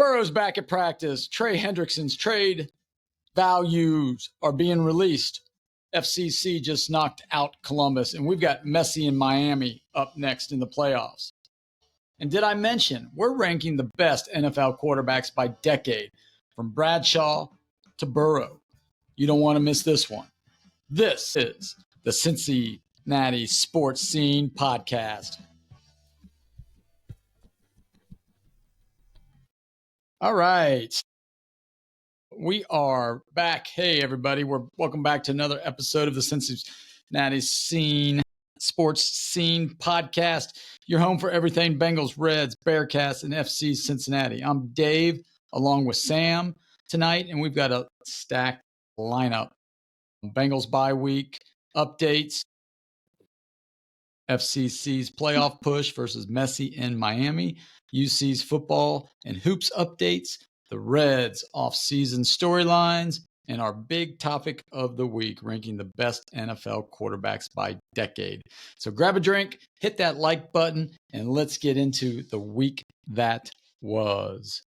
Burrow's back at practice. Trey Hendrickson's trade values are being released. FCC just knocked out Columbus, and we've got Messi in Miami up next in the playoffs. And did I mention we're ranking the best NFL quarterbacks by decade, from Bradshaw to Burrow? You don't want to miss this one. This is the Cincinnati Sports Scene Podcast. All right. We are back. Hey, everybody. Welcome back to another episode of the Cincinnati Sports Scene Podcast. Your home for everything Bengals, Reds, Bearcats, and FC Cincinnati. I'm Dave, along with Sam tonight, and we've got a stacked lineup. Bengals bye week updates, FCC's playoff push versus Messi in Miami, UC's football and hoops updates, the Reds offseason storylines, and our big topic of the week, ranking the best NFL quarterbacks by decade. So grab a drink, hit that like button, and let's get into the week that was.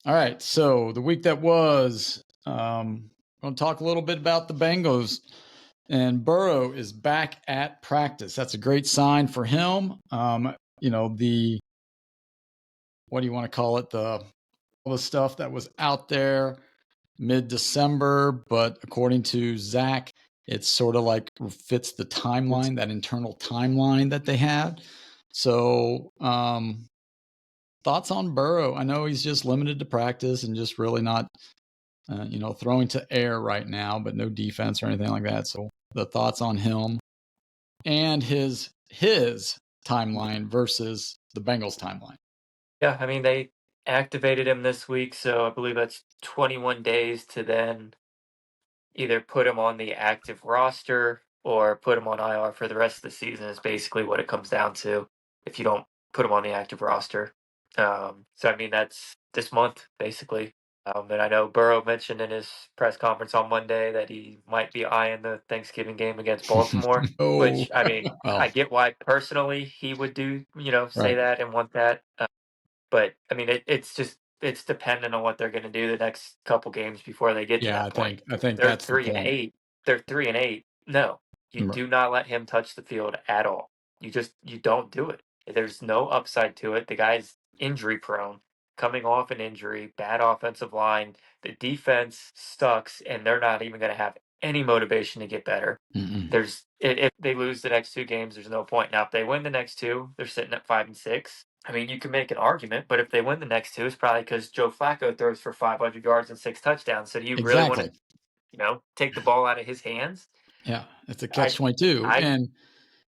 All right, so the week that was, I'm going to talk a little bit about the Bengals. And Burrow is back at practice. That's a great sign for him. What do you want to call it? All the stuff that was out there mid-December, but according to Zach, it's sort of like fits the timeline, that internal timeline that they had. So, thoughts on Burrow? I know he's just limited to practice and just really not, throwing to air right now, but no defense or anything like that. So the thoughts on him and his timeline versus the Bengals timeline. Yeah, I mean, they activated him this week, so I believe that's 21 days to then either put him on the active roster or put him on IR for the rest of the season is basically what it comes down to if you don't put him on the active roster. So, I mean, that's this month, basically. And I know Burrow mentioned in his press conference on Monday that he might be eyeing the Thanksgiving game against Baltimore, which, I mean, I get why personally he would say Right. that and want that. But, I mean, it's dependent on what they're going to do the next couple games before they get to that point. I think they're that's 3-8. They're 3-8. No, you do not let him touch the field at all. You don't do it. There's no upside to it. The guy's injury prone, coming off an injury, bad offensive line. The defense sucks, and they're not even going to have any motivation to get better. If they lose the next two games, there's no point. Now, if they win the next two, they're sitting at 5-6. I mean, you can make an argument, but if they win the next two, it's probably because Joe Flacco throws for 500 yards and 6 touchdowns. So do you really want to, take the ball out of his hands? Yeah, it's a catch-22,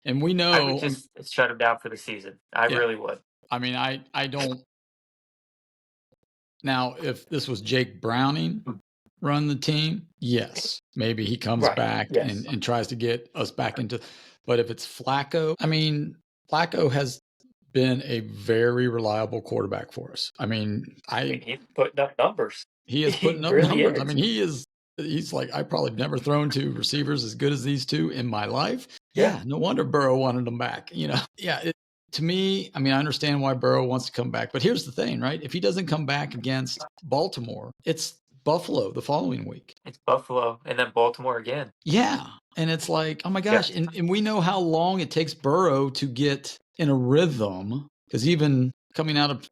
and we know I would just shut him down for the season. I really would. I mean, I don't. Now, if this was Jake Browning run the team, yes, maybe he comes back and tries to get us back into. But if it's Flacco, I mean, Flacco has been a very reliable quarterback for us. I mean, he's putting up numbers. He is putting up numbers. I mean, he's like, I probably never thrown to receivers as good as these two in my life. Yeah, no wonder Burrow wanted them back. To me, I mean, I understand why Burrow wants to come back, but here's the thing, right? If he doesn't come back against Baltimore, it's Buffalo the following week. It's Buffalo and then Baltimore again. Yeah. And it's like, oh my gosh. Yeah. And we know how long it takes Burrow to get in a rhythm, because even coming out of,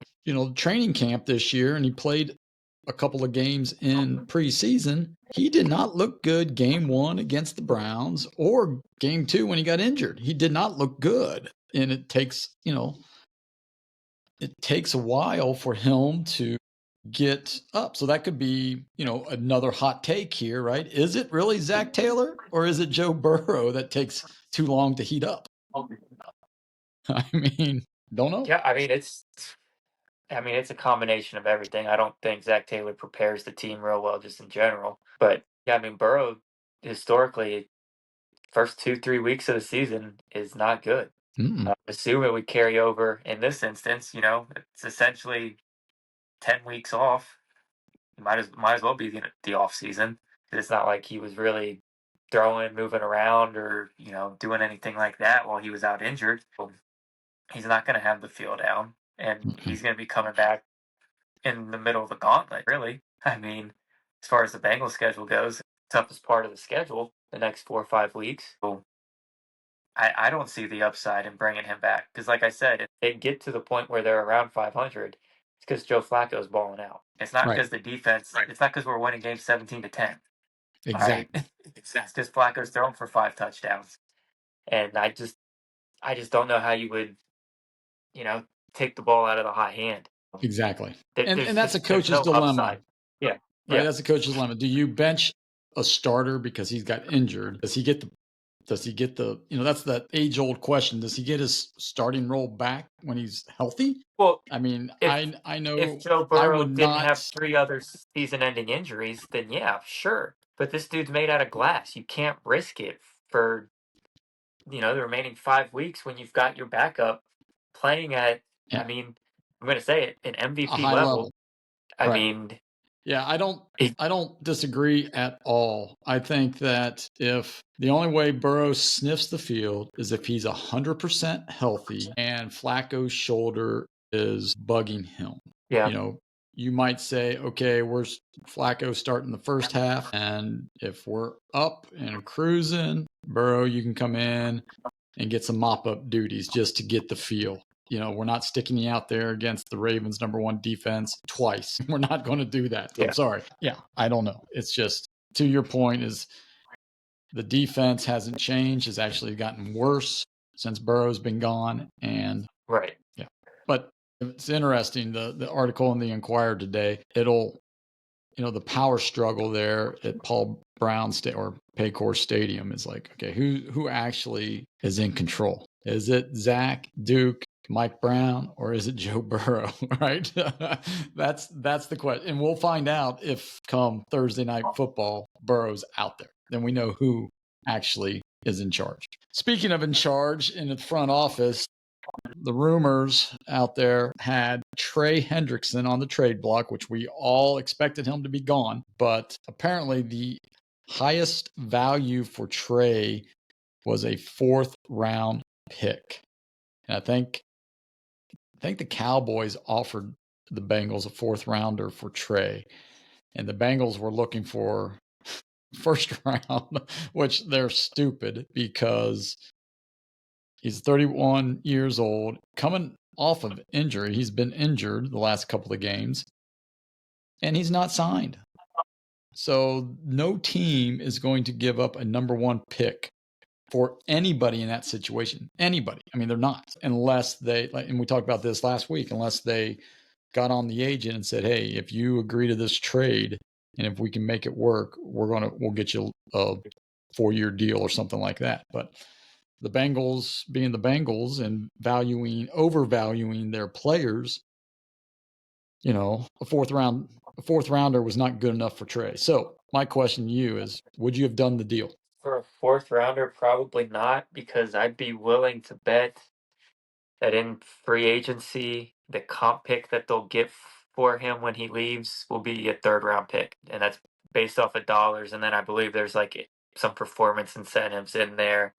training camp this year, and he played a couple of games in preseason, he did not look good game 1 against the Browns or game 2 when he got injured. He did not look good. And it takes, it takes a while for him to get up. So that could be, another hot take here, right? Is it really Zach Taylor or is it Joe Burrow that takes too long to heat up? I mean, don't know. Yeah, I mean, it's a combination of everything. I don't think Zach Taylor prepares the team real well just in general. But, yeah, I mean, Burrow, historically, first 2-3 weeks of the season is not good. Assume it would carry over in this instance. It's essentially 10 weeks off. Might as well be the off season. It's not like he was really throwing, moving around, or doing anything like that while he was out injured. He's not going to have the feel down, and he's going to be coming back in the middle of the gauntlet, really. I mean, as far as the Bengals schedule goes, toughest part of the schedule the next 4 or 5 weeks. So I don't see the upside in bringing him back because, like I said, if they get to the point where they're around 500, it's because Joe Flacco's balling out. It's not because the defense. Right. It's not because we're winning games 17-10. Exactly. Right? It's because Flacco's thrown for 5 touchdowns, and I just don't know how you would, take the ball out of the hot hand. Exactly. There's And that's a just there's coach's no dilemma. upside. Yeah. Right. Yeah. That's a coach's dilemma. Do you bench a starter because he's got injured? Does he get the that's that age-old question. Does he get his starting role back when he's healthy? Well, I mean, I know if Joe I Burrow would didn't not. have 3 other season-ending injuries, then yeah, sure. But this dude's made out of glass. You can't risk it for the remaining 5 weeks when you've got your backup playing at. Yeah, I mean, I'm going to say it, an a MVP high level. level. I Right. mean, Yeah, I it, don't disagree at all. I think that if the only way Burrow sniffs the field is if he's 100% healthy and Flacco's shoulder is bugging him. yeah, You might say, okay, we're Flacco starting the first half, and if we're up and cruising, Burrow, you can come in and get some mop-up duties just to get the feel. We're not sticking you out there against the Ravens' #1 defense twice. We're not going to do that. Yeah. I'm sorry. Yeah, I don't know. It's just, to your point, is the defense hasn't changed. It's actually gotten worse since Burrow's been gone. And right. yeah, but it's interesting. The article in the Inquirer today, the power struggle there at Paul Brown or Paycor Stadium is like, okay, who actually is in control? Is it Zach, Duke, Mike Brown, or is it Joe Burrow? Right? That's the question, and we'll find out if come Thursday Night Football, Burrow's out there. Then we know who actually is in charge. Speaking of in charge in the front office, the rumors out there had Trey Hendrickson on the trade block, which we all expected him to be gone. But apparently the highest value for Trey was a 4th round pick. And I think the Cowboys offered the Bengals a 4th rounder for Trey. And the Bengals were looking for first round, which they're stupid because he's 31 years old, coming off of injury. He's been injured the last couple of games, and he's not signed. So no team is going to give up a #1 pick for anybody in that situation. Anybody. I mean, they're not, unless they, and we talked about this last week, unless they got on the agent and said, hey, if you agree to this trade and if we can make it work, we'll get you a 4-year deal or something like that. But the Bengals being the Bengals and overvaluing their players, a fourth rounder was not good enough for Trey. So my question to you is, would you have done the deal? For a 4th rounder, probably not, because I'd be willing to bet that in free agency, the comp pick that they'll get for him when he leaves will be a 3rd round pick. And that's based off of dollars. And then I believe there's like some performance incentives in there,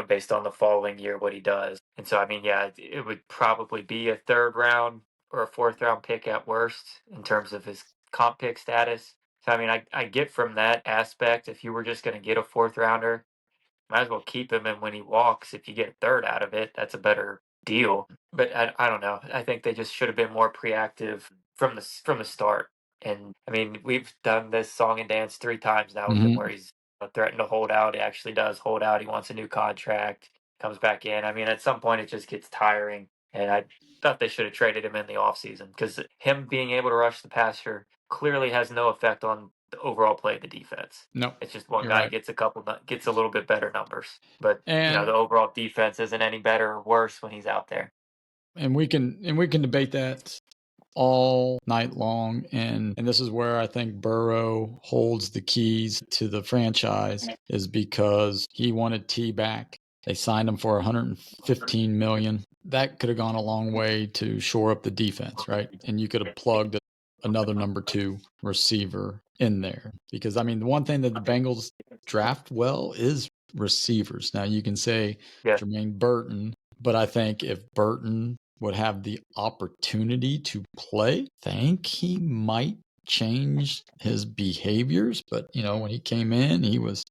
based on the following year, what he does. And so, I mean, yeah, it would probably be a 3rd round or a 4th round pick at worst in terms of his comp pick status. So, I mean, I get from that aspect, if you were just going to get a 4th rounder, might as well keep him. And when he walks, if you get a 3rd out of it, that's a better deal. But I don't know. I think they just should have been more proactive from the start. And I mean, we've done this song and dance 3 times now with him, where he's threatened to hold out. He actually does hold out. He wants a new contract, comes back in. I mean, at some point it just gets tiring. And I thought they should have traded him in the offseason, because him being able to rush the passer clearly has no effect on the overall play of the defense. No, it's just one guy gets a little bit better numbers, but and the overall defense isn't any better or worse when he's out there. And we can debate that all night long, and this is where I think Burrow holds the keys to the franchise, is because he wanted T back. They signed him for $115 million. That could have gone a long way to shore up the defense, right? And you could have plugged another #2 receiver in there, because I mean, the one thing that the Bengals draft well is receivers. Now you can say Jermaine Burton, but I think if Burton would have the opportunity to play, I think he might change his behaviors. But, when he came in, he was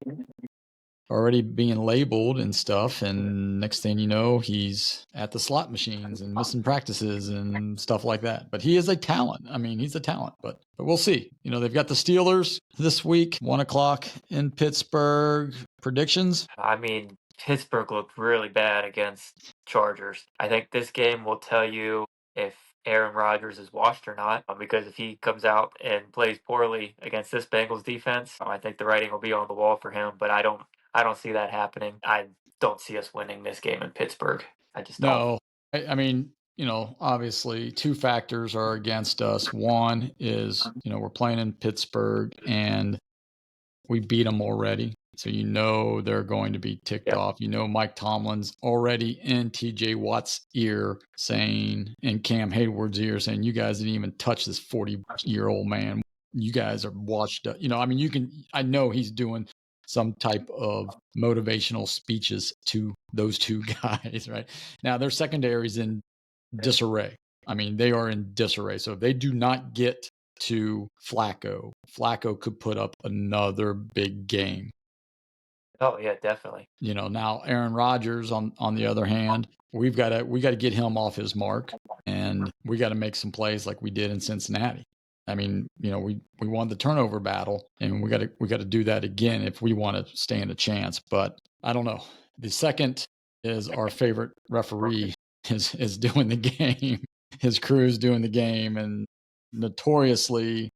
already being labeled and stuff, and next thing you know, he's at the slot machines and missing practices and stuff like that. But he is a talent. I mean, he's a talent, but we'll see. They've got the Steelers this week, 1:00 in Pittsburgh. Predictions? I mean, Pittsburgh looked really bad against Chargers. I think this game will tell you if Aaron Rodgers is washed or not, because if he comes out and plays poorly against this Bengals defense, I think the writing will be on the wall for him, but I don't see that happening. I don't see us winning this game in Pittsburgh. I just don't. No. I mean, obviously 2 factors are against us. One is, we're playing in Pittsburgh and we beat them already. So they're going to be ticked off. Mike Tomlin's already in TJ Watt's ear saying, in Cam Hayward's ear saying, you guys didn't even touch this 40-year-old man. You guys are washed up. I know he's doing some type of motivational speeches to those 2 guys, right? Now their secondary's in disarray. I mean, they are in disarray. So if they do not get to Flacco could put up another big game. Oh yeah, definitely. Now Aaron Rodgers on the other hand, we got to get him off his mark, and we got to make some plays like we did in Cincinnati. I mean, we won the turnover battle, and we got to do that again if we want to stand a chance. But I don't know. The second is our favorite referee is doing the game. His crew's doing the game, and notoriously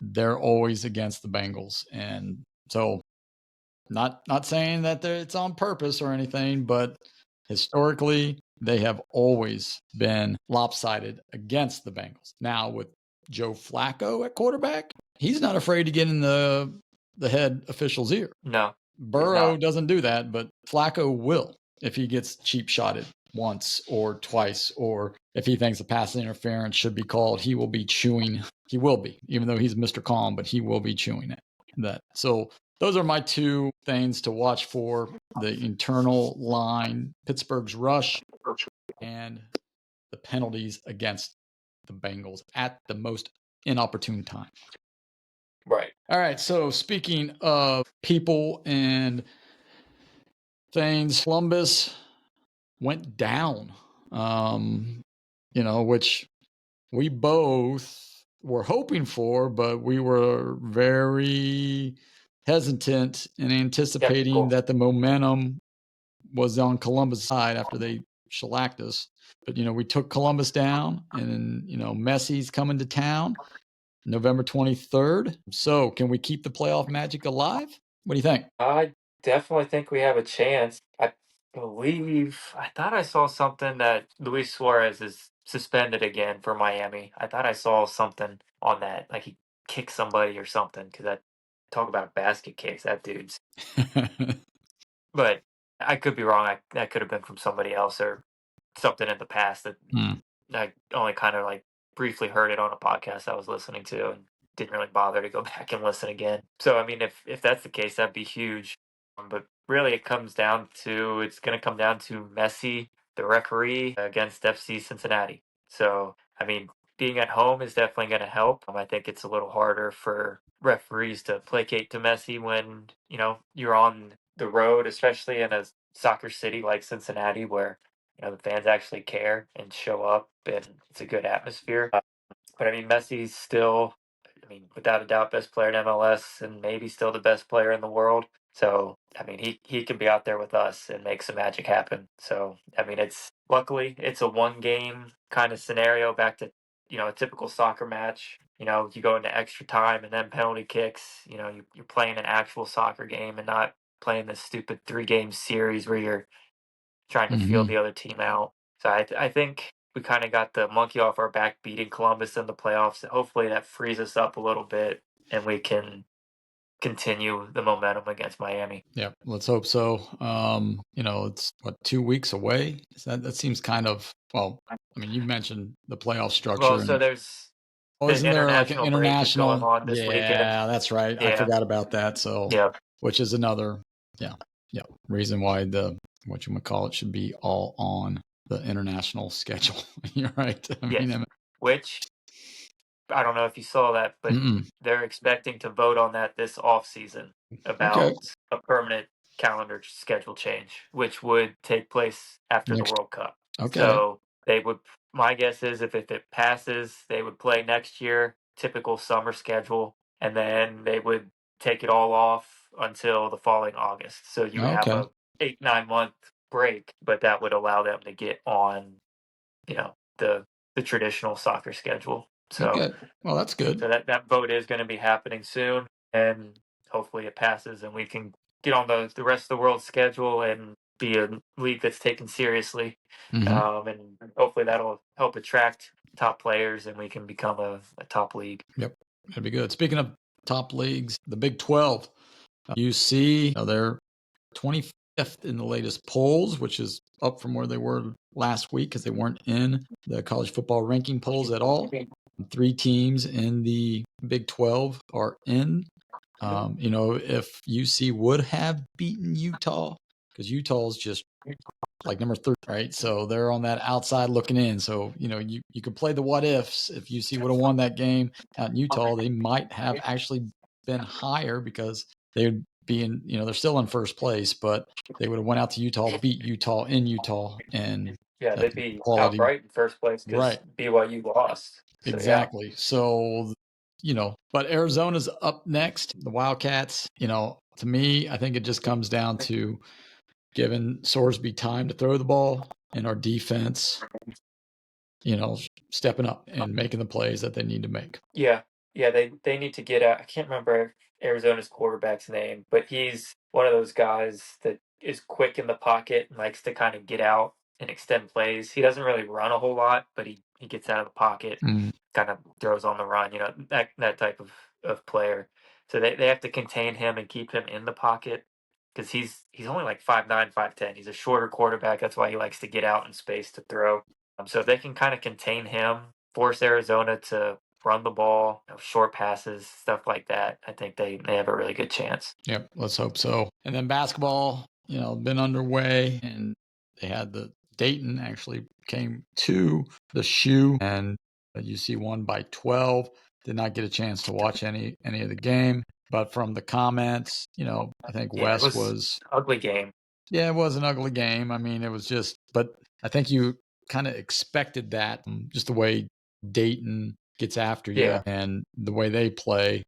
they're always against the Bengals. And so not saying that it's on purpose or anything, but historically they have always been lopsided against the Bengals. Now with Joe Flacco at quarterback, he's not afraid to get in the head official's ear. No. Burrow doesn't do that, but Flacco will if he gets cheap shotted once or twice, or if he thinks a pass interference should be called, he will be chewing. He will be, even though he's Mr. Calm, but he will be chewing that. So those are my 2 things to watch for: the internal line, Pittsburgh's rush, and the penalties against the Bengals at the most inopportune time. Right. All right. So speaking of people and things, Columbus went down, which we both were hoping for, but we were very hesitant and anticipating that the momentum was on Columbus' side after they shellacked us. But, we took Columbus down, and, Messi's coming to town November 23rd. So can we keep the playoff magic alive? What do you think? I definitely think we have a chance. I thought I saw something that Luis Suarez is suspended again for Miami. I thought I saw something on that, like he kicked somebody or something, because talk about basket kicks, that dude's. But I could be wrong. That could have been from somebody else or something in the past that I only kind of like briefly heard it on a podcast I was listening to and didn't really bother to go back and listen again. So, I mean, if that's the case, that'd be huge. But really, it's going to come down to Messi, the referee, against FC Cincinnati. So, I mean, being at home is definitely going to help. I think it's a little harder for referees to placate to Messi when, you're on the road, especially in a soccer city like Cincinnati, where, the fans actually care and show up and it's a good atmosphere. But I mean, Messi's still, without a doubt, best player in MLS and maybe still the best player in the world. So, I mean, he can be out there with us and make some magic happen. So, I mean, luckily it's a 1-game kind of scenario back to, a typical soccer match. You go into extra time and then penalty kicks. You're playing an actual soccer game and not playing this stupid 3-game series where you're trying to feel the other team out. So I think we kind of got the monkey off our back beating Columbus in the playoffs. Hopefully that frees us up a little bit and we can continue the momentum against Miami. Yeah, let's hope so. It's 2 weeks away. That seems kind of, well, I mean, you mentioned the playoff structure. Well, so there's isn't there like an international going on this weekend? Yeah, that's right. Yeah. I forgot about that. So, which is another, reason why the whatchamacallit should be all on. the international schedule. You're right. Which I don't know if you saw that, but they're expecting to vote on that this offseason about a permanent calendar schedule change, which would take place after the World Cup. Okay. So they would, my guess is if it passes, they would play next year, typical summer schedule, and then they would take it all off until the following August. So you would have a 8-9 month break, but that would allow them to get on, the traditional soccer schedule. So, well, that's good. So that vote is going to be happening soon, and hopefully it passes, and we can get on the rest of the world's schedule and be a league that's taken seriously. And hopefully that'll help attract top players, and we can become a top league. Yep, that'd be good. Speaking of top leagues, the Big 12, UC, they're 25th in the latest polls, which is up from where they were last week because they weren't in the college football ranking polls at all. 3 teams in the Big 12 are in. If UC would have beaten Utah, because Utah is just like number 3, right? So they're on that outside looking in. So, you could play the what ifs. If UC would have won that game out in Utah, they might have actually been higher because they would be in, they're still in first place, but they would have went out to Utah, beat Utah in Utah, and they'd be outright in first place because BYU lost. So, exactly. So, but Arizona's up next. The Wildcats, to me, I think it just comes down to giving Sorsby time to throw the ball and our defense, stepping up and making the plays that they need to make. Yeah. Yeah, they need to get out. I can't remember Arizona's quarterback's name, but he's one of those guys that is quick in the pocket and likes to kind of get out and extend plays. He doesn't really run a whole lot, but he gets out of the pocket, kind of throws on the run, that type of player. So they have to contain him and keep him in the pocket because he's only like 5'9", 5'10". He's a shorter quarterback. That's why he likes to get out in space to throw. So if they can kind of contain him, force Arizona to run the ball, short passes, stuff like that, I think they have a really good chance. Yep, let's hope so. And then basketball, been underway, and they had the Dayton actually came to the shoe, and UC won by 12. Did not get a chance to watch any of the game, but from the comments, I think Wes was ugly game. Yeah, it was an ugly game. I mean, it was just, but I think you kind of expected that, just the way Dayton gets after you and the way they play,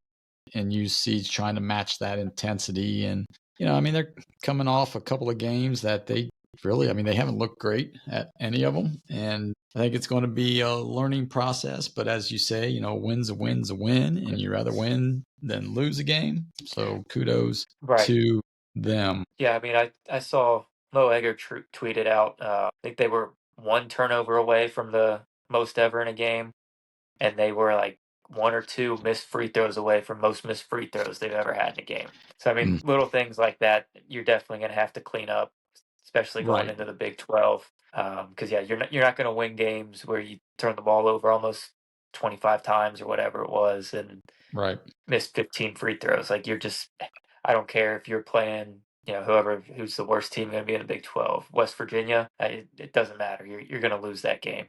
and UC's trying to match that intensity. And, they're coming off a couple of games that they haven't looked great at any of them. And I think it's going to be a learning process. But as you say, win's a win, and you rather win than lose a game. So kudos to them. Yeah, I saw Mo Egger tweeted out, I think they were 1 turnover away from the most ever in a game, and they were like 1 or 2 missed free throws away from most missed free throws they've ever had in a game. So, little things like that, you're definitely going to have to clean up, especially going into the Big 12. Because, you're not going to win games where you turn the ball over almost 25 times or whatever it was and miss 15 free throws. Like, I don't care if you're playing, who's the worst team going to be in the Big 12. West Virginia, it doesn't matter. You're going to lose that game.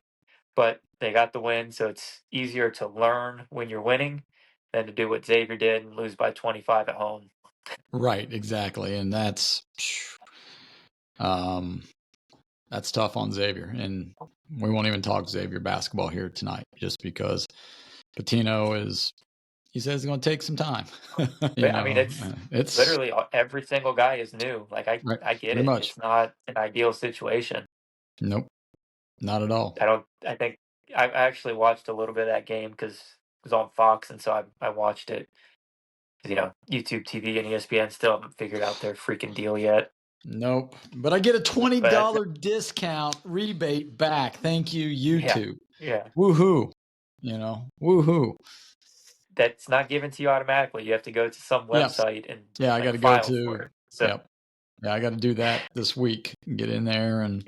But they got the win, so it's easier to learn when you're winning than to do what Xavier did and lose by 25 at home. Right, exactly. And that's tough on Xavier. And we won't even talk Xavier basketball here tonight just because Patino he says it's going to take some time. It's literally every single guy is new. Like, I get it. It's not an ideal situation. Nope, not at all. I think I actually watched a little bit of that game because it was on Fox, and so I watched it. YouTube TV and ESPN still haven't figured out their freaking deal yet. Nope. But I get a $20 discount rebate back. Thank you, YouTube. Yeah. Woohoo. Woohoo. That's not given to you automatically. You have to go to some website and I got to go to it. So, I got to do that this week and get in there and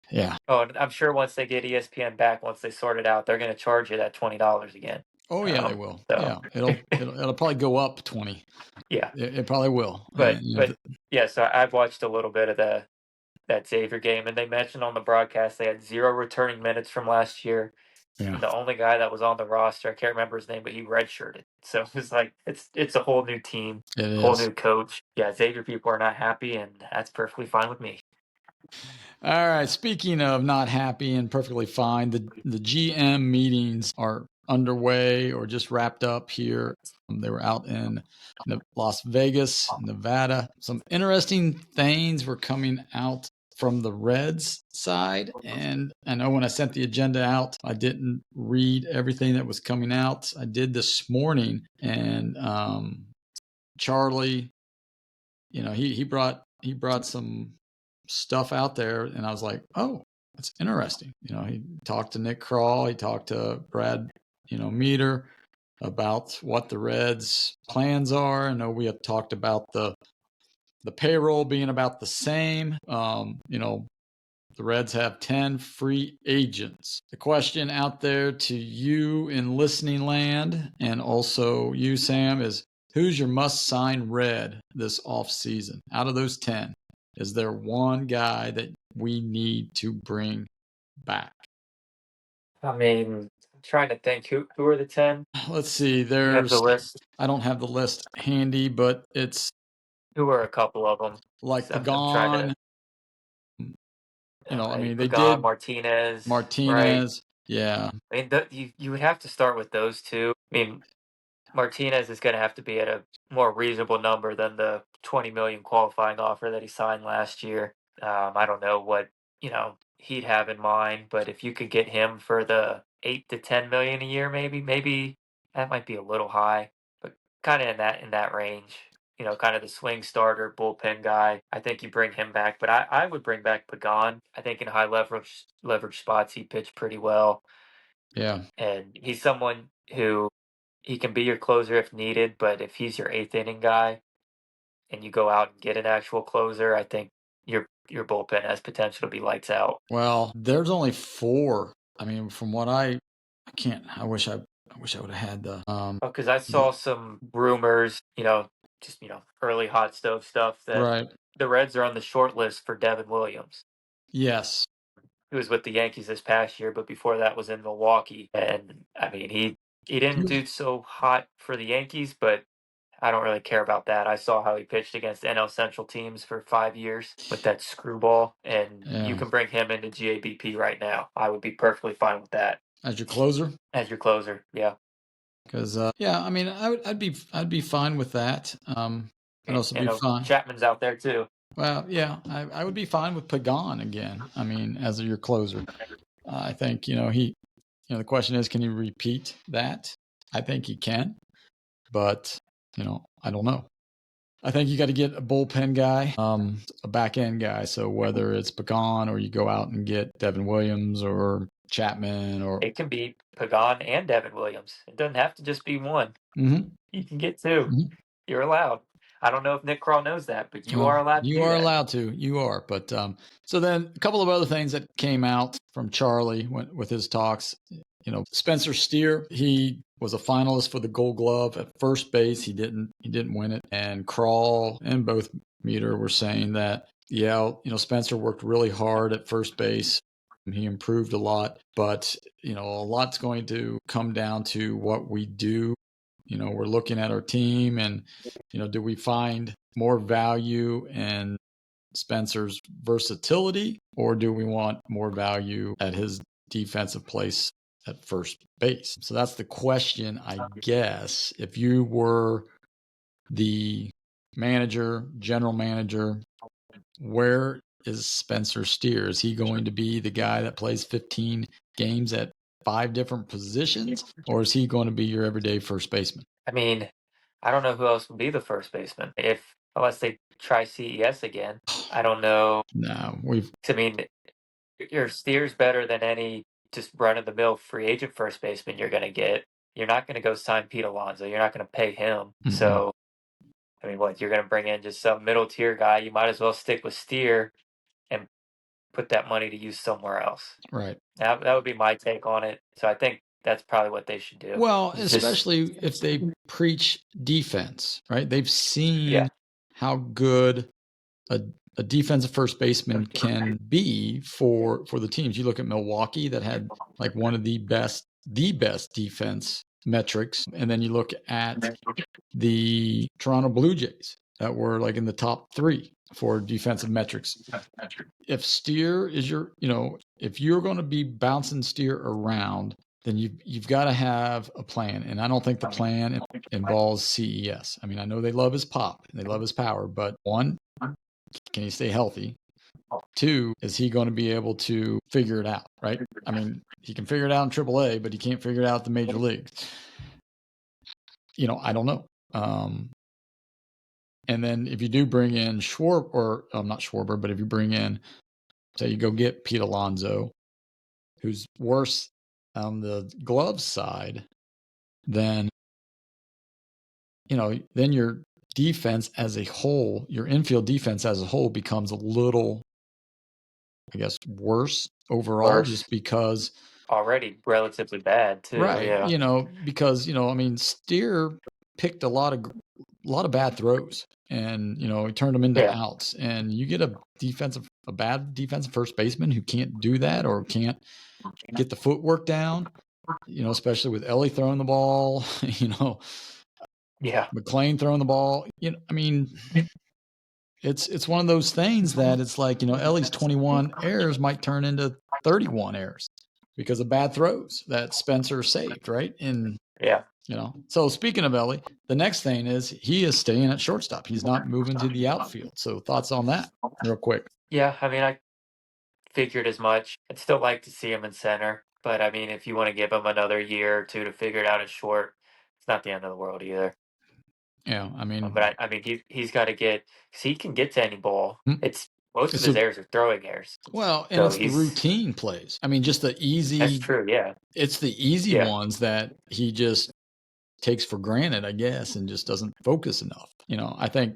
yeah. Oh, and I'm sure once they get ESPN back, once they sort it out, they're going to charge you that $20 again. Oh yeah, they will. So. Yeah, it'll probably go up 20. Yeah, it probably will. But so I've watched a little bit of that Xavier game, and they mentioned on the broadcast they had 0 returning minutes from last year. Yeah. And the only guy that was on the roster, I can't remember his name, but he redshirted. So it's like it's a whole new team, whole new coach. Yeah, Xavier people are not happy, and that's perfectly fine with me. All right. Speaking of not happy and perfectly fine, the GM meetings are underway or just wrapped up here. They were out in Las Vegas, Nevada. Some interesting things were coming out from the Reds side. And I know when I sent the agenda out, I didn't read everything that was coming out. I did this morning, and Charlie, he brought some stuff out there, and I was like, oh, that's interesting. He talked to Nick Kroll, he talked to Brad, Meter about what the Reds' plans are. I know we have talked about the payroll being about the same. The Reds have 10 free agents. The question out there to you in listening land, and also you, Sam, is who's your must-sign Red this offseason? Out of those 10, is there one guy that we need to bring back? I mean, I'm trying to think who are the 10? Let's see. You have the list. I don't have the list handy, but it's Who are a couple of them? like I'm trying Pagan. to. They Pagan, did Martinez, right? Martinez. Yeah. I mean, you would have to start with those two. I mean, Martinez is going to have to be at a more reasonable number than the 20 million qualifying offer that he signed last year. I don't know what he'd have in mind, but if you could get him for the 8 to 10 million a year, maybe that might be a little high, but kind of in that range. Kind of the swing starter, bullpen guy. I think you bring him back, but I would bring back Pagan. I think in high leverage spots he pitched pretty well. Yeah. And he's someone who he can be your closer if needed, but if he's your 8th inning guy and you go out and get an actual closer, I think your bullpen has potential to be lights out. Well, there's only 4. I mean, from what I wish I would have had the Because I saw some rumors, just early hot stove stuff that right. the Reds are on the short list for Devin Williams. Yes. He was with the Yankees this past year, but before that was in Milwaukee. And I mean, he didn't do so hot for the Yankees, but I don't really care about that. I saw how he pitched against NL Central teams for 5 years with that screwball, and you can bring him into GABP right now. I would be perfectly fine with that. As your closer? As your closer, yeah. Because I mean, I'd be fine with that. I'd also be fine. Chapman's out there too. Well, yeah, I would be fine with Pagan again. I mean, as your closer, I think he. The question is, can he repeat that? I think he can, but I don't know. I think you got to get a bullpen guy, a back end guy. So whether it's Pagan or you go out and get Devin Williams or Chapman, or it can be Pagan and Devin Williams. It doesn't have to just be one. Mm-hmm. You can get 2. Mm-hmm. You're allowed. I don't know if Nick Kroll knows that, but you are allowed to. You are allowed to. You are. But so then a couple of other things that came out from Charlie with his talks. Spencer Steer, he was a finalist for the Gold Glove at first base. He didn't win it. And Kroll and both Meter were saying that, Spencer worked really hard at first base. He improved a lot, but a lot's going to come down to what we do. We're looking at our team, and do we find more value in Spencer's versatility, or do we want more value at his defensive place at first base? So that's the question, I guess. If you were the general manager, where is Spencer Steer? Is he going to be the guy that plays 15 games at 5 different positions, or is he going to be your everyday first baseman? I mean, I don't know who else would be the first baseman unless they try CES again. I don't know. No, I mean, your Steer's better than any just run-of-the-mill free agent first baseman you're going to get. You're not going to go sign Pete Alonso. You're not going to pay him. Mm-hmm. So, I mean, you're going to bring in just some middle-tier guy. You might as well stick with Steer and put that money to use somewhere else. Right. That would be my take on it. So I think that's probably what they should do. Well, especially if they preach defense, right? They've seen how good a a defensive first baseman can be for the teams. You look at Milwaukee that had like one of the best defense metrics. And then you look at the Toronto Blue Jays that were like in the top 3 for defensive metrics. If Steer is your, if you're going to be bouncing Steer around, then you've got to have a plan. And I don't think the plan involves CES. I mean, I know they love his pop and they love his power, but 1, can he stay healthy? 2, is he going to be able to figure it out, right? I mean, he can figure it out in AAA, but he can't figure it out at the major leagues. I don't know. And then if you do bring in not Schwarber, but if you bring in, say you go get Pete Alonso, who's worse on the glove side, then, then your defense as a whole, your infield defense as a whole becomes a little, I guess, worse overall, just because already relatively bad too. Right. Yeah. Because, I mean, Steer picked a lot of bad throws and, he turned them into outs, and you get a bad defensive first baseman who can't do that or can't get the footwork down, especially with Ellie throwing the ball, McLean throwing the ball, I mean, it's one of those things that it's like, Ellie's 21 errors might turn into 31 errors because of bad throws that Spencer saved, right? And so speaking of Ellie, the next thing is he is staying at shortstop. He's not moving to the outfield. So thoughts on that real quick? Yeah, I mean, I figured as much. I'd still like to see him in center, but I mean, if you want to give him another year or 2 to figure it out at short, it's not the end of the world either. Yeah, I mean, but I mean, he's got to get, because he can get to any ball. It's most of his errors are throwing errors. Well, and so it's the routine plays. I mean, just the easy. That's true. Yeah, it's the easy ones that he just takes for granted, I guess, and just doesn't focus enough. I think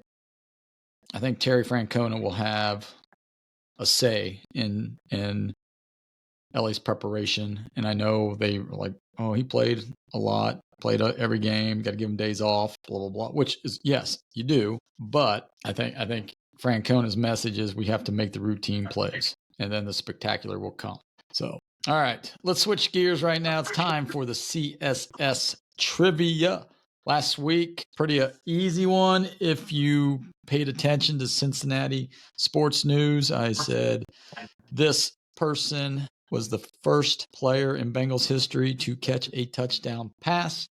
Terry Francona will have a say in Ellie's preparation, and I know they were like, oh, he played a lot, played every game, got to give him days off, blah blah blah. Which is, yes, you do, but I think Francona's message is we have to make the routine plays, and then the spectacular will come. So, all right, let's switch gears right now. It's time for the CSS trivia. Last week, pretty easy one. If you paid attention to Cincinnati sports news, I said this person was the first player in Bengals history to catch a touchdown pass,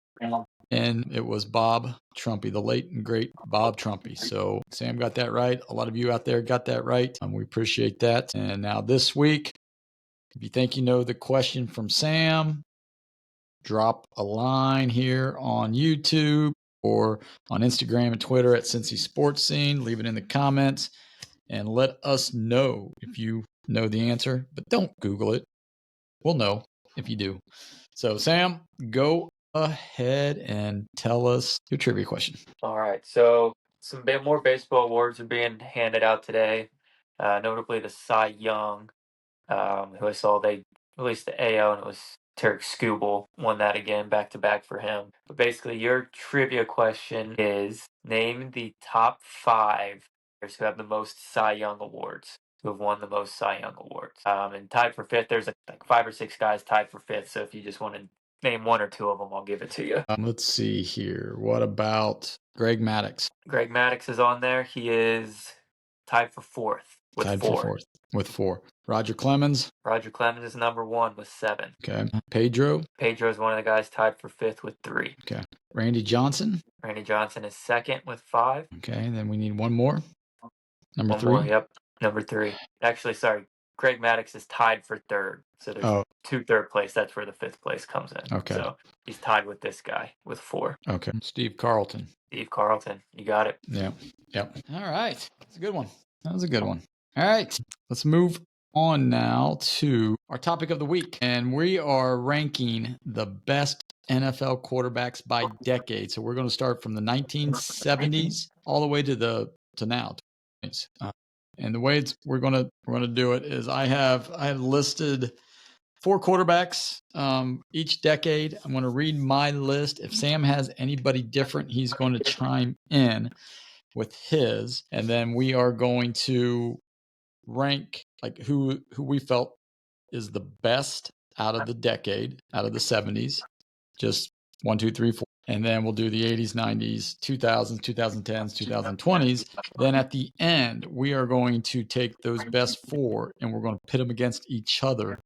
and it was Bob Trumpy, the late and great Bob Trumpy. So Sam got that right. A lot of you out there got that right. We appreciate that. And now this week, if you think you know the question from Sam, drop a line here on YouTube or on Instagram and Twitter at CincySportsScn. Leave it in the comments and let us know if you know the answer, but don't Google it. We'll know if you do. So, Sam, go ahead and tell us your trivia question. All right. So, some more baseball awards are being handed out today, notably the Cy Young, who I saw they released the AL, and it was Tarek Skubal won that again, back-to-back for him. But basically, your trivia question is, name the top 5 players who have the most Cy Young awards, who have won the most Cy Young awards. And tied for 5th, there's like 5 or 6 guys tied for 5th, so if you just want to name 1 or 2 of them, I'll give it to you. Let's see here. What about Greg Maddux? Greg Maddux is on there. He is tied for 4th with 4. With 4. Roger Clemens? Roger Clemens is number 1 with 7. Okay. Pedro? Pedro is one of the guys tied for 5th with 3. Okay. Randy Johnson? Randy Johnson is 2nd with 5. Okay, then we need one more. Number 3? One more, yep. Number 3. Actually, sorry. Greg Maddux is tied for 3rd. So there's 2 3rd place. That's where the 5th place comes in. Okay. So he's tied with this guy with 4. Okay. Steve Carlton. Steve Carlton. You got it. Yep. All right. That's a good one. That was a good one. All right. Let's move on now to our topic of the week. And we are ranking the best NFL quarterbacks by decade. So we're going to start from the 1970s all the way to now. And the way we're going to do it is I have listed 4 quarterbacks each decade. I'm going to read my list. If Sam has anybody different, he's going to chime in. with his, and then we are going to rank like who we felt is the best out of the decade, out of the 70s. Just 1, 2, 3, 4. And then we'll do the 80s, 90s, 2000s, 2010s, 2020s. Then at the end, we are going to take those best 4 and we're going to pit them against each other.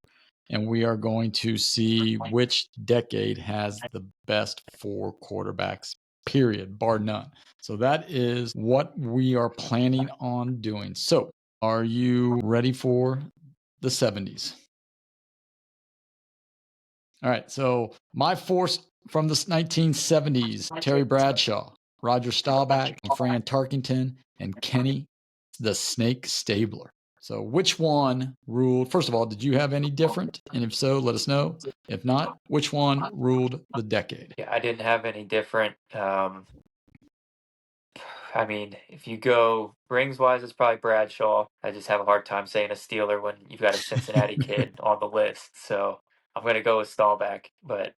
And we are going to see which decade has the best 4 quarterbacks, period, bar none. So that is what we are planning on doing. So are you ready for the 70s? All right. So my force from the 1970s, Terry Bradshaw, Roger Staubach, Fran Tarkington, and Kenny the Snake Stabler. So which one ruled? First of all, did you have any different? And if so, let us know. If not, which one ruled the decade? Yeah, I didn't have any different. I mean, if you go rings-wise, it's probably Bradshaw. I just have a hard time saying a Steeler when you've got a Cincinnati kid on the list. So I'm going to go with Staubach, but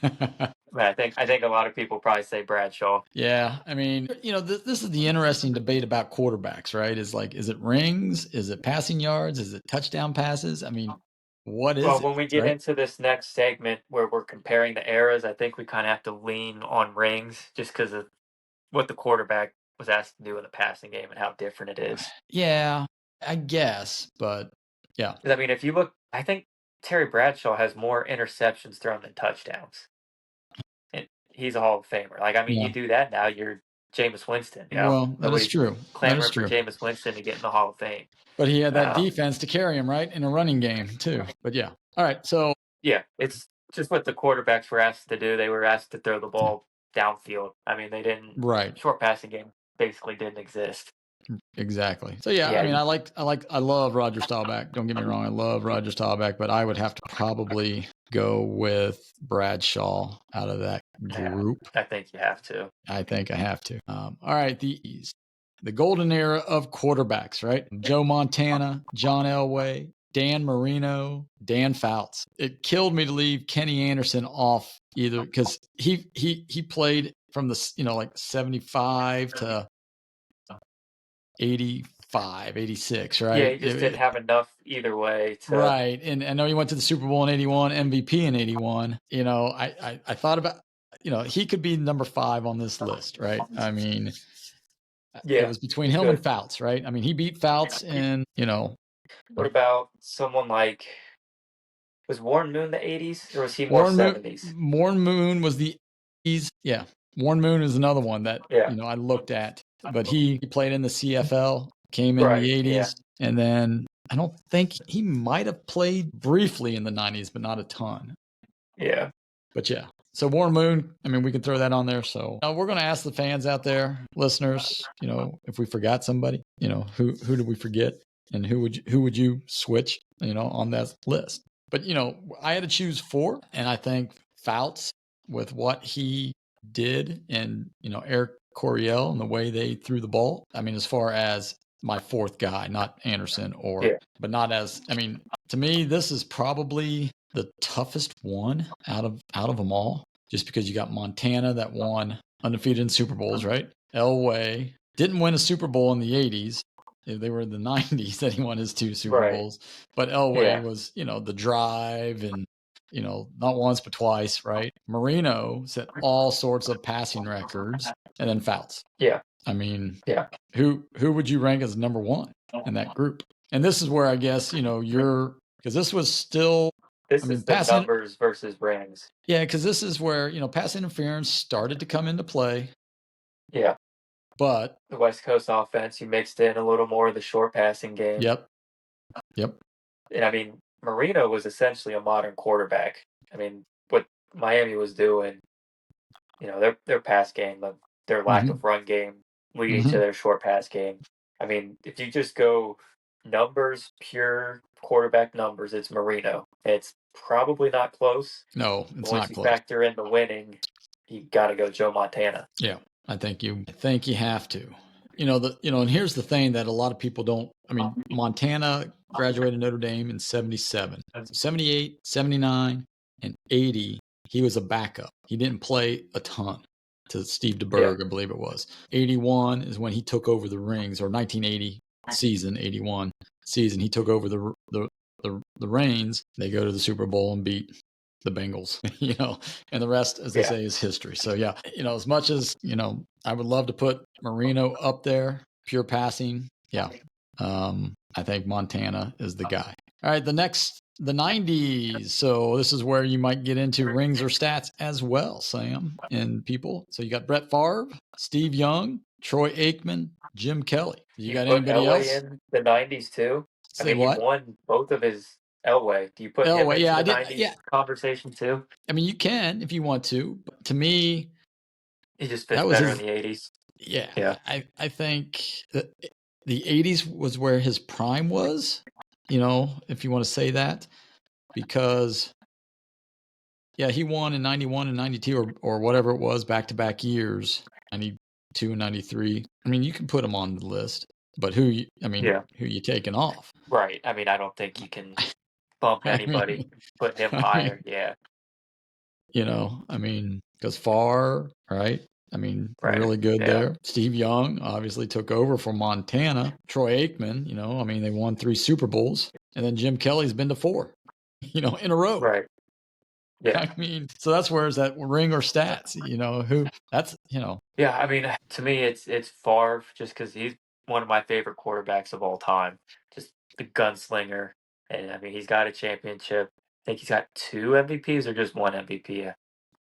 I think a lot of people probably say Bradshaw. Yeah, I mean, this is the interesting debate about quarterbacks, right? Is it rings? Is it passing yards? Is it touchdown passes? I mean, what is Well, it? when we get right? into this next segment where we're comparing the eras, I think we kind of have to lean on rings just because of what the quarterback was asked to do in the passing game and how different it is. Yeah, I guess, but yeah. 'Cause, I mean, if you look, I think Terry Bradshaw has more interceptions thrown than touchdowns. And he's a Hall of Famer. Like, I mean, Yeah. you do that now, you're Jameis Winston. You know, Well, that is nobody's true. That is clamoring for true. Jameis Winston to get in the Hall of Fame. But he had that defense to carry him, right, in a running game too. But yeah. All right. So yeah, it's just what the quarterbacks were asked to do. They were asked to throw the ball downfield. I mean, they didn't. Right. Short passing game basically didn't exist. Exactly. So yeah, I mean, I love Roger Staubach. Don't get me wrong, I love Roger Staubach, but I would have to probably go with Bradshaw out of that group. Yeah, I think you have to. I think I have to. All right, the golden era of quarterbacks, right? Joe Montana, John Elway, Dan Marino, Dan Fouts. It killed me to leave Kenny Anderson off either because he played from the like 75 to 85, 86, right? Yeah, he just didn't have enough either way. Right. And I know he went to the Super Bowl in 81, MVP in 81. I thought about, he could be number 5 on this list, right? I mean, yeah, it was between him and Fouts, right? I mean, he beat Fouts in, What about someone like, was Warren Moon the 80s or was he more 70s? Warren Moon was the 80s. Yeah. Warren Moon is another one that, I looked at, but he played in the CFL, came in the 80s, and then I don't think he might have played briefly in the 90s, but not a ton. Yeah. But yeah. So Warren Moon, I mean, we can throw that on there. So we're going to ask the fans out there, listeners, if we forgot somebody, who did we forget and who would you switch, on that list? But, I had to choose 4, and I think Fouts with what he did and, Eric Coryell and the way they threw the ball. I mean, as far as my 4th guy, not Anderson but not as, I mean, to me, this is probably the toughest one out of them all, just because you got Montana that won undefeated in Super Bowls, right? Elway didn't win a Super Bowl in the 80s. They were in the 90s that he won his 2 Super Bowls. But Elway was, the drive and, not once but twice, right? Marino set all sorts of passing records, and then Fouts. Yeah. I mean, who would you rank as number 1 in that group? And this is where I guess, because this was still, this is the numbers versus rings. Yeah, because this is where, pass interference started to come into play. Yeah. But the West Coast offense, you mixed in a little more of the short passing game. Yep. And I mean, Marino was essentially a modern quarterback. I mean, what Miami was doing, their pass game, their lack of run game leading to their short pass game. I mean, if you just go numbers, pure quarterback numbers, it's Marino. It's probably not close. No, it's not close. Once you factor in the winning, you got to go Joe Montana. Yeah, I think you have to. And here's the thing that a lot of people don't. I mean, Montana graduated Notre Dame in 77, 78, 79, and 80. He was a backup. He didn't play a ton. to Steve DeBerg, I believe it was. 81 is when he took over the rings, or 1980 season, 81 season. He took over the reins. They go to the Super Bowl and beat the Bengals, and the rest, as they say, is history. So, as much as, I would love to put Marino up there, pure passing. Yeah. I think Montana is the guy. All right. The 90s. So this is where you might get into rings or stats as well, Sam, and people. So you got Brett Favre, Steve Young, Troy Aikman, Jim Kelly. You got anybody else in the 90s too? Say what? He won both of his Elway. Do you put him into the 90s conversation too? I mean, you can if you want to. But to me, he just fits better in the 80s. Yeah. I think that the 80s was where his prime was, if you want to say that, because, he won in 91 and 92 or whatever it was, back-to-back years, 92 and 93. I mean, you can put him on the list, but who you taking off? Right. I mean, I don't think you can bump anybody, put him higher. Because Favre, right? Really good there. Steve Young obviously took over from Montana. Troy Aikman, they won 3 Super Bowls. And then Jim Kelly's been to 4, in a row. Right. Yeah. So that's where is that ring or stats, who that's, Yeah, to me, it's Favre just because he's one of my favorite quarterbacks of all time. Just the gunslinger. And, he's got a championship. I think he's got 2 MVPs or just 1 MVP.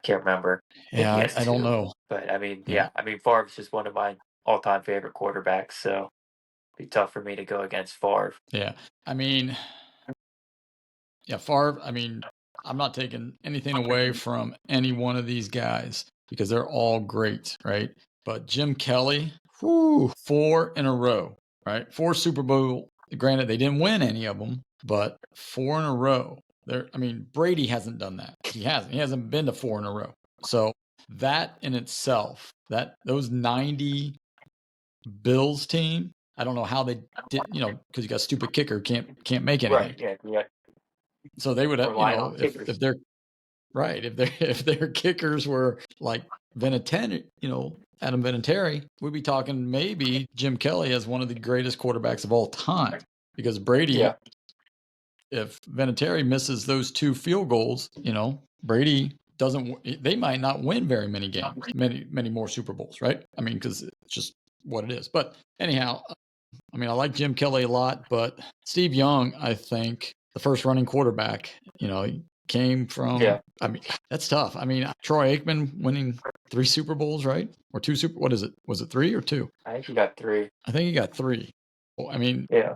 Can't remember. Yeah, I don't know. But Favre's just one of my all-time favorite quarterbacks, so it'd be tough for me to go against Favre. Yeah. Favre, I'm not taking anything away from any one of these guys because they're all great, right? But Jim Kelly, 4 in a row, right? 4 Super Bowl. Granted, they didn't win any of them, but 4 in a row. Brady hasn't done that. He hasn't. He hasn't been to 4 in a row. So that in itself, those 90 Bills team, I don't know how they did, because you got a stupid kicker, can't make anything. Right. Yeah. So they would have, if they're right, if their kickers were like Vinatieri, Adam Vinatieri, we'd be talking maybe Jim Kelly as one of the greatest quarterbacks of all time, because Brady. Yeah. If Vinatieri misses those 2 field goals, Brady doesn't. They might not win very many games, many more Super Bowls, right? because it's just what it is. But anyhow, I like Jim Kelly a lot, but Steve Young, I think the first running quarterback, he came from. Yeah. That's tough. Troy Aikman winning 3 Super Bowls, right? Or 2 Super. What is it? Was it 3 or 2? I think he got 3. I think he got 3. Well, yeah.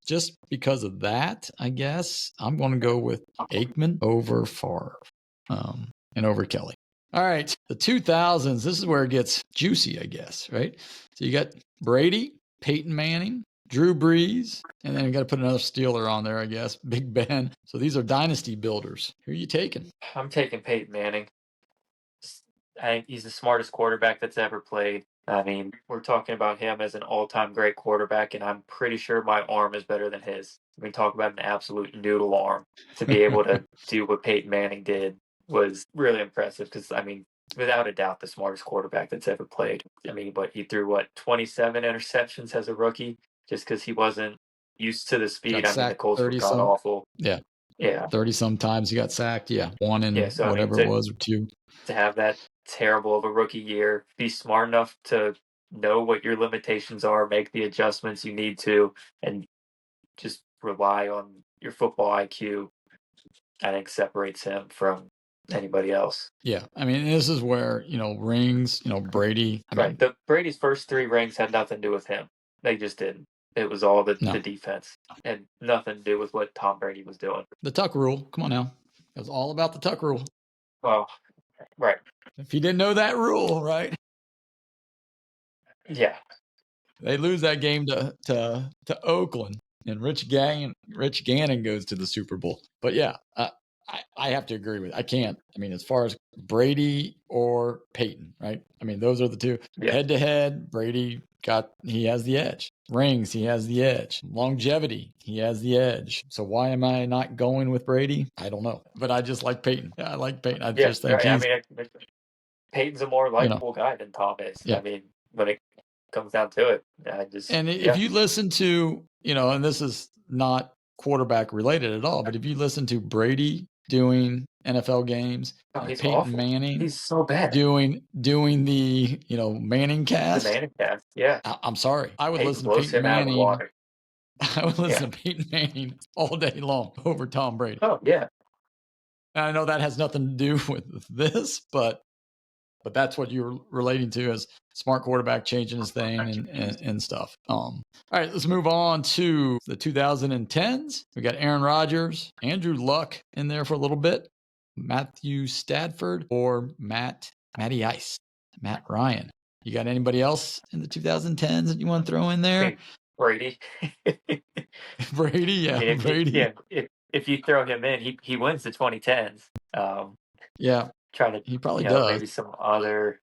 Just because of that, I guess I'm going to go with Aikman over Favre, and over Kelly. All right, the 2000s. This is where it gets juicy, I guess, right? So you got Brady, Peyton Manning, Drew Brees, and then you got to put another Steeler on there, I guess, Big Ben. So these are dynasty builders. Who are you taking? I'm taking Peyton Manning. I think he's the smartest quarterback that's ever played. We're talking about him as an all-time great quarterback, and I'm pretty sure my arm is better than his. We talk about an absolute noodle arm. To be able to do what Peyton Manning did was really impressive because, without a doubt, the smartest quarterback that's ever played. But he threw, 27 interceptions as a rookie just because he wasn't used to the speed. The Colts were god-awful. Yeah. Yeah. 30-some times he got sacked. Yeah. 1 in whatever it was, or 2. To have that terrible of a rookie year, be smart enough to know what your limitations are, make the adjustments you need to, and just rely on your football IQ, I think separates him from anybody else. Yeah. This is where, rings, Brady. Right. Brady's first 3 rings had nothing to do with him. They just didn't. It was all the defense and nothing to do with what Tom Brady was doing. The Tuck rule. Come on now. It was all about the Tuck rule. Well, right. If you didn't know that rule, right? Yeah. They lose that game to Oakland, and Rich Gannon goes to the Super Bowl. But yeah, I have to agree with it. I can't. As far as Brady or Peyton, right? Those are the 2. Head to head, Brady he has the edge. Rings, he has the edge. Longevity, he has the edge. So why am I not going with Brady? I don't know. But I just like Peyton. Yeah, I like Peyton. I just think Peyton's a more likable guy than Tom is. Yeah. I mean, when it comes down to it, if you listen to, and this is not quarterback related at all, but if you listen to Brady doing NFL games, he's Peyton awful. Manning, He's so bad doing the Manning cast. The Manning cast, yeah. I'm sorry, I would listen to blows Peyton him out of the Manning. water. I would listen to Peyton Manning all day long over Tom Brady. Oh yeah. And I know that has nothing to do with this, but that's what you're relating to as smart quarterback changing his thing and stuff. All right, let's move on to the 2010s. We got Aaron Rodgers, Andrew Luck in there for a little bit, Matthew Stafford, or Matty Ice, Matt Ryan. You got anybody else in the 2010s that you want to throw in there? Brady. Brady, yeah, I mean, Brady. If you throw him in, he wins the 2010s. Yeah, trying to he probably does. Maybe some other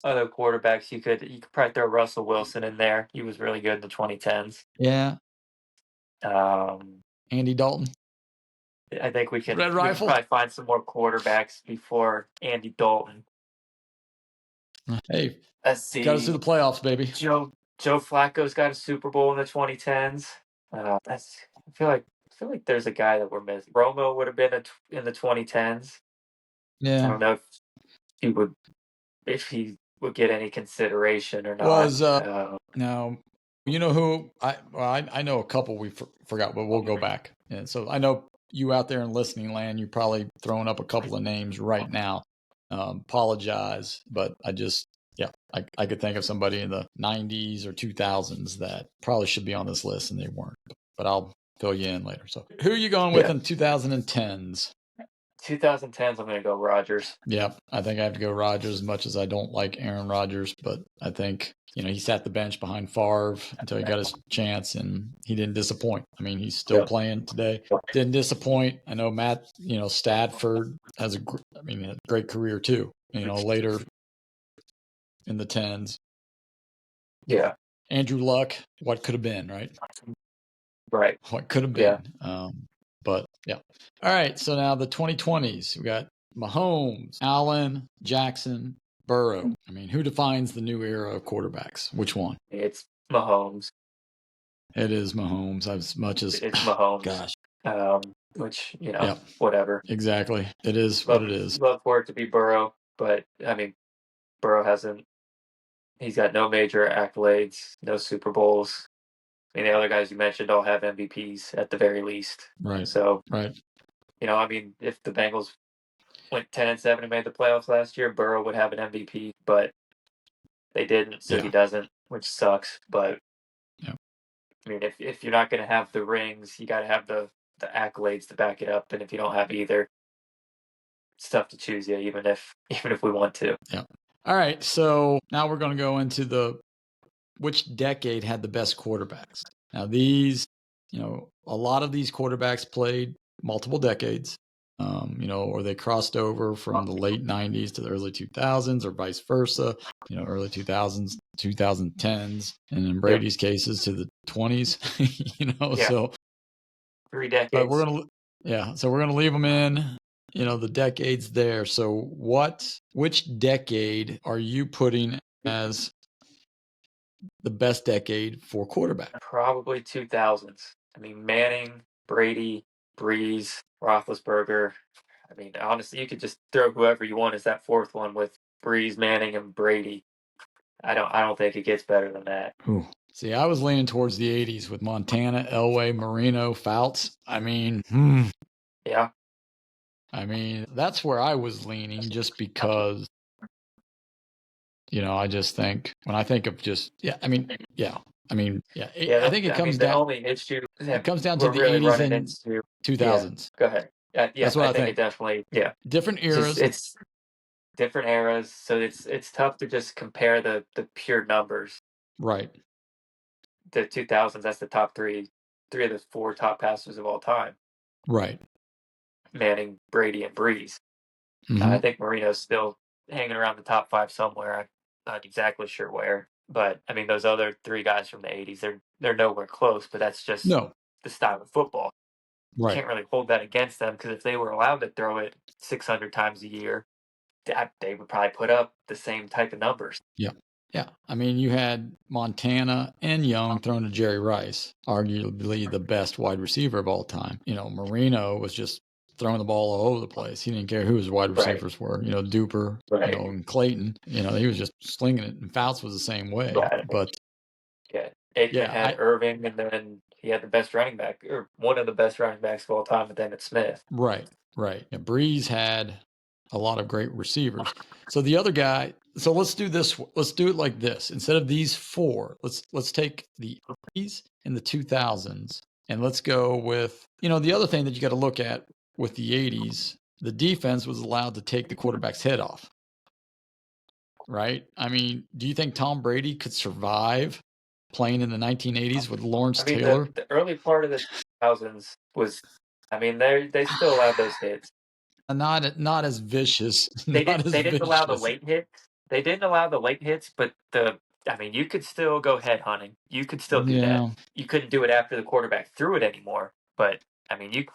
quarterbacks. You could probably throw Russell Wilson in there. He was really good in the 2010s. Yeah. Andy Dalton. I think we can Red Rifle. probably find some more quarterbacks before Andy Dalton. Hey, let's see. Got us to the playoffs, baby. Joe Flacco's got a Super Bowl in the 2010s. I feel like there's a guy that we're missing. Romo would have been in the 2010s. Yeah. I don't know if he would get any consideration or not. No, you know who I know a couple we forgot, but we'll go back. And so I know you out there in listening land, you're probably throwing up a couple of names right now. Apologize, but I could think of somebody in the 90s or 2000s that probably should be on this list and they weren't. But I'll fill you in later. So who are you going with in 2010s? 2010s, I'm going to go Rodgers. Yeah, I think I have to go Rodgers as much as I don't like Aaron Rodgers, but I think, he sat the bench behind Favre until he got his chance and he didn't disappoint. I mean, he's still playing today. Didn't disappoint. I know Matt, Stafford has a great career too, later in the 10s. Yeah. Andrew Luck, what could have been, right? Right. What could have been. Yeah. But yeah. All right. So now the 2020s, we got Mahomes, Allen, Jackson, Burrow. I mean, who defines the new era of quarterbacks? Which one? It's Mahomes. It is Mahomes as much as it's Mahomes. Gosh. Which, whatever. Exactly. It is what it is. Love for it to be Burrow, but I mean, Burrow he's got no major accolades, no Super Bowls. I mean, the other guys you mentioned all have MVPs at the very least. Right. So, right. I mean, if the Bengals went 10-7 and made the playoffs last year, Burrow would have an MVP, but they didn't, so he doesn't, which sucks. But I mean, if you're not going to have the rings, you got to have the accolades to back it up. And if you don't have either, it's tough to choose you, even if we want to. Yeah. All right. So now we're going to go into which decade had the best quarterbacks. Now these, a lot of these quarterbacks played multiple decades, or they crossed over from the late 90s to the early 2000s or vice versa, early 2000s, 2010s, and in Brady's cases to the 20s, so 3 decades. But we're going to leave them in, the decades there. So which decade are you putting as the best decade for quarterback? Probably 2000s. I mean, Manning, Brady, Breeze, Roethlisberger. I mean, honestly, you could just throw whoever you want as that fourth one with Breeze, Manning, and Brady. I don't think it gets better than that. Ooh. See, I was leaning towards the 80s with Montana, Elway, Marino, Fouts. I mean, Yeah. I mean, that's where I was leaning just because, I just think when I think of I think it comes down. Only issue it comes down to the 80s and 2000s. Go ahead. That's what I think. It definitely, different eras. It's different eras, so it's tough to just compare the pure numbers. Right. The 2000s, that's the top three of the 4 top passers of all time. Right. Manning, Brady, and Breeze. Mm-hmm. I think Marino's still hanging around the top 5 somewhere. I'm not exactly sure where, but I mean, those other 3 guys from the 80s, they're nowhere close. But that's just the style of football. Right. You can't really hold that against them because if they were allowed to throw it 600 times a year, they would probably put up the same type of numbers. Yeah. Yeah. I mean, you had Montana and Young thrown to Jerry Rice, arguably the best wide receiver of all time. Marino was just throwing the ball all over the place. He didn't care who his wide receivers were. Duper, and Clayton. He was just slinging it. And Fouts was the same way. Right. But Aikman had Irving, and then he had the best running back, or one of the best running backs of all time, with Emmitt Smith. Right. And Breeze had a lot of great receivers. So the other guy. So let's do this. Let's do it like this. Instead of these four, let's take the 80s and the 2000s, and let's go with the other thing that you got to look at with the 80s. The defense was allowed to take the quarterback's head off. Right. I mean, do you think Tom Brady could survive playing in the 1980s with Lawrence Taylor? The early part of the 2000s was, they still allowed those hits. Not as vicious. They didn't allow the late hits. They didn't allow the late hits, but you could still go head hunting. You could still do that. You couldn't do it after the quarterback threw it anymore, but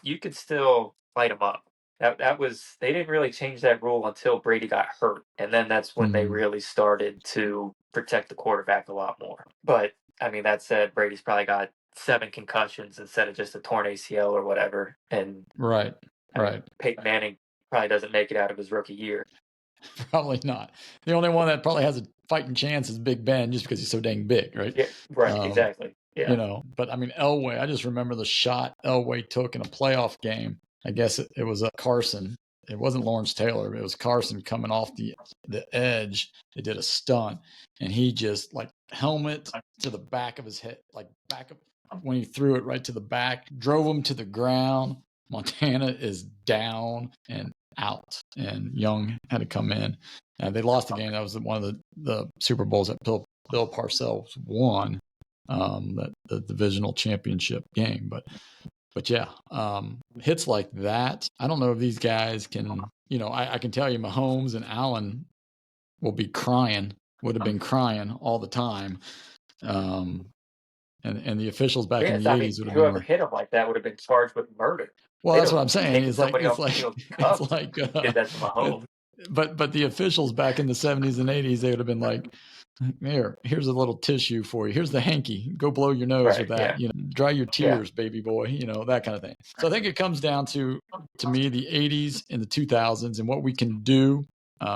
you could still light them up. That was, they didn't really change that rule until Brady got hurt, and then that's when they really started to protect the quarterback a lot more. But that said, Brady's probably got 7 concussions instead of just a torn ACL or whatever. And right. Peyton Manning probably doesn't make it out of his rookie year. Probably not. The only one that probably has a fighting chance is Big Ben, just because he's so dang big, right? Yeah, right, exactly. Yeah. But Elway, I just remember the shot Elway took in a playoff game. I guess it was Carson. It wasn't Lawrence Taylor. It was Carson coming off the edge. They did a stunt, and he just helmet to the back of his head, when he threw it right to the back, drove him to the ground. Montana is down and out, and Young had to come in. They lost the game. That was one of the Super Bowls that Bill Parcells won, the divisional championship game. But yeah, hits like that. I don't know if these guys can. I can tell you, Mahomes and Allen would have been crying all the time. And the officials back in the 80s would have been whoever hit him like that would have been charged with murder. Well, that's what I'm saying. It's like did that to Mahomes. But the officials back in the 70s and 80s, they would have been like, here's a little tissue for you. Here's the hanky. Go blow your nose with that. Yeah. Dry your tears, baby boy. That kind of thing. So I think it comes down to me, the 80s and the 2000s, and what we can do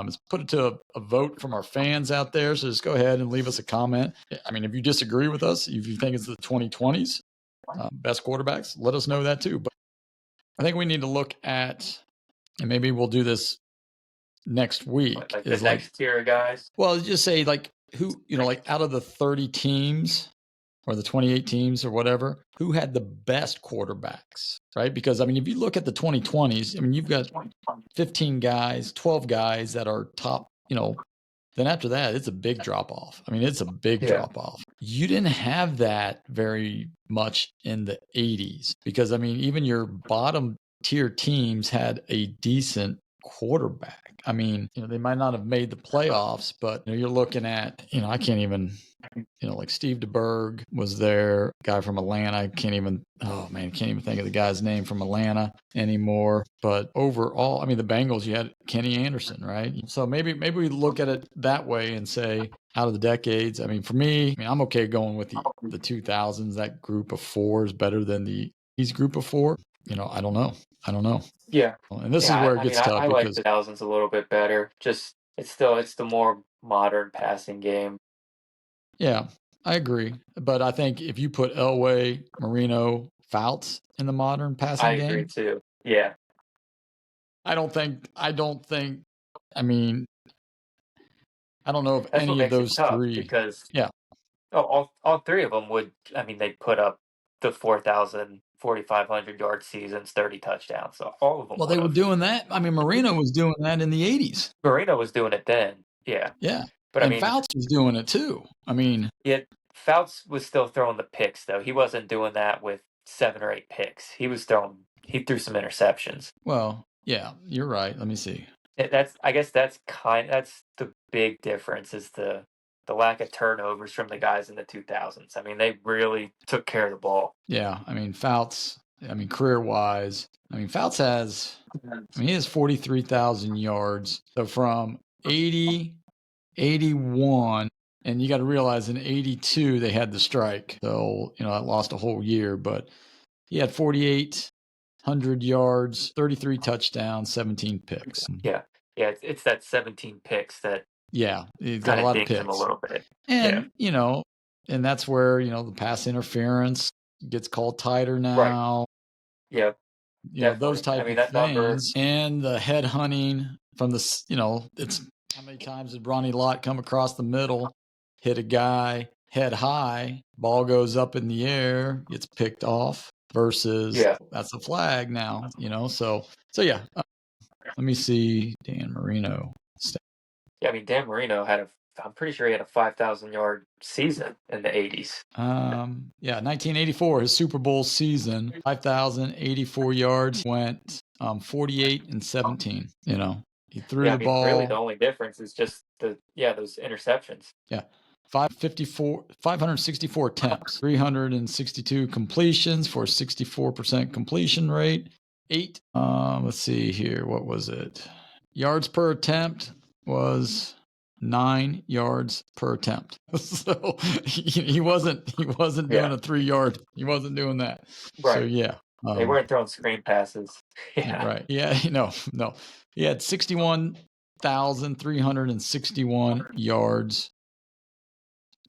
is put it to a vote from our fans out there. So just go ahead and leave us a comment. If you disagree with us, if you think it's the 2020s best quarterbacks, let us know that too. But I think we need to look at, and maybe we'll do this next week. The next tier of guys. Well, just say who, out of the 30 teams or the 28 teams or whatever, who had the best quarterbacks, right? Because, if you look at the 2020s, you've got 15 guys, 12 guys that are top, then after that, it's a big drop off. It's a big drop off. You didn't have that very much in the 80s because, even your bottom tier teams had a decent quarterback. They might not have made the playoffs, but you're looking at, I can't even, Steve DeBerg was there, guy from Atlanta. I can't even think of the guy's name from Atlanta anymore. But overall, the Bengals, you had Kenny Anderson, right? So maybe we look at it that way and say, out of the decades, for me, I'm okay going with the 2000s. That group of 4 is better than these group of 4. I don't know. Yeah. And this is where it gets tough. I like the 2000s a little bit better. Just it's the more modern passing game. Yeah, I agree. But I think if you put Elway, Marino, Fouts in the modern passing game, I agree too. Yeah. I don't think. I don't know if That's any of those 3. Because all 3 of them would. They put up the 4,000, 4,500 yard seasons, 30 touchdowns. So all of them. Well, they were doing that. Marino was doing that in the 80s. Marino was doing it then. Yeah. Yeah. But Fouts was doing it too. Yeah, Fouts was still throwing the picks though. He wasn't doing that with 7 or 8 picks. He threw some interceptions. Well, yeah, you're right. Let me see. That's the big difference is the lack of turnovers from the guys in the 2000s. They really took care of the ball. Yeah, Fouts, career-wise, I mean, Fouts has, he has 43,000 yards. So from 80, 81, and you got to realize in 82, they had the strike. So, I lost a whole year, but he had 4,800 yards, 33 touchdowns, 17 picks. Yeah. Yeah. It's that 17 picks that he's got a lot of picks. Him a little bit. And, and that's where, the pass interference gets called tighter now. Right. Yeah. Those type of things. Number... And the head hunting from the, it's how many times did Ronnie Lott come across the middle, hit a guy head high, ball goes up in the air, gets picked off versus that's a flag now, so yeah. Let me see Dan Marino. Yeah, I mean, Dan Marino I'm pretty sure he had a 5,000 yard season in the 80s. 1984, his Super Bowl season, 5,084 yards, went 48 and 17. He threw the ball. Really, the only difference is just those interceptions. Yeah. 564 attempts, 362 completions for 64% completion rate. Let's see here. What was it? Yards per attempt was 9 yards per attempt. So he wasn't doing a 3 yard. He wasn't doing that. Right. So yeah. They weren't throwing screen passes. Yeah. Right. Yeah. No. He had 61,361 yards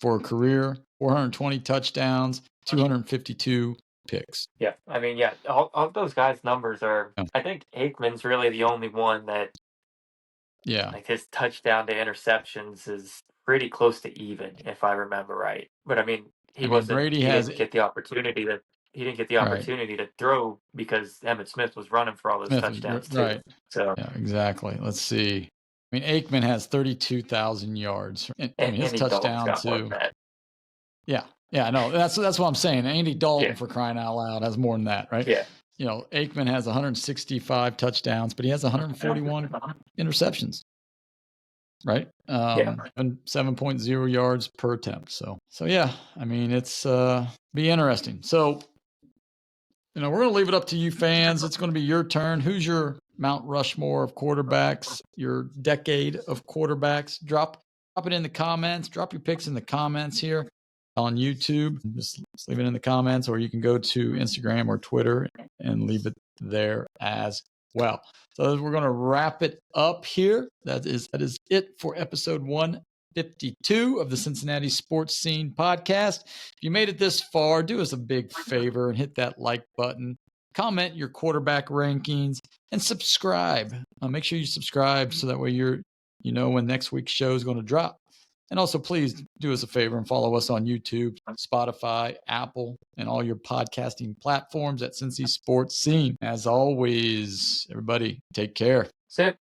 for a career, 420 touchdowns, 252 picks. Yeah. I mean, all those guys' numbers are, I think Aikman's really the only one that, like his touchdown to interceptions is pretty close to even, if I remember right. But I mean, Brady didn't get the opportunity to throw because Emmitt Smith was running for all those touchdowns too. Right. So yeah, exactly. Let's see. I mean, Aikman has 32,000 yards, and his touchdown too. Yeah, no, that's what I'm saying. Andy Dalton, for crying out loud, has more than that, right? Yeah. Aikman has 165 touchdowns, but he has 141 interceptions, right? 7.0 yards per attempt. So yeah, I mean, it's be interesting. So, we're going to leave it up to you fans. It's going to be your turn. Who's your Mount Rushmore of quarterbacks, your decade of quarterbacks? Drop it in the comments. Drop your picks in the comments here on YouTube. Just leave it in the comments, or you can go to Instagram or Twitter and leave it there as well. So we're going to wrap it up here. That is it for episode 152 of the Cincinnati Sports Scene podcast. If you made it this far, do us a big favor and hit that like button. Comment your quarterback rankings and subscribe. Make sure you subscribe so that way you know when next week's show is going to drop. And also, please do us a favor and follow us on YouTube, Spotify, Apple, and all your podcasting platforms at CincySportsScene. As always, everybody, take care. That's it.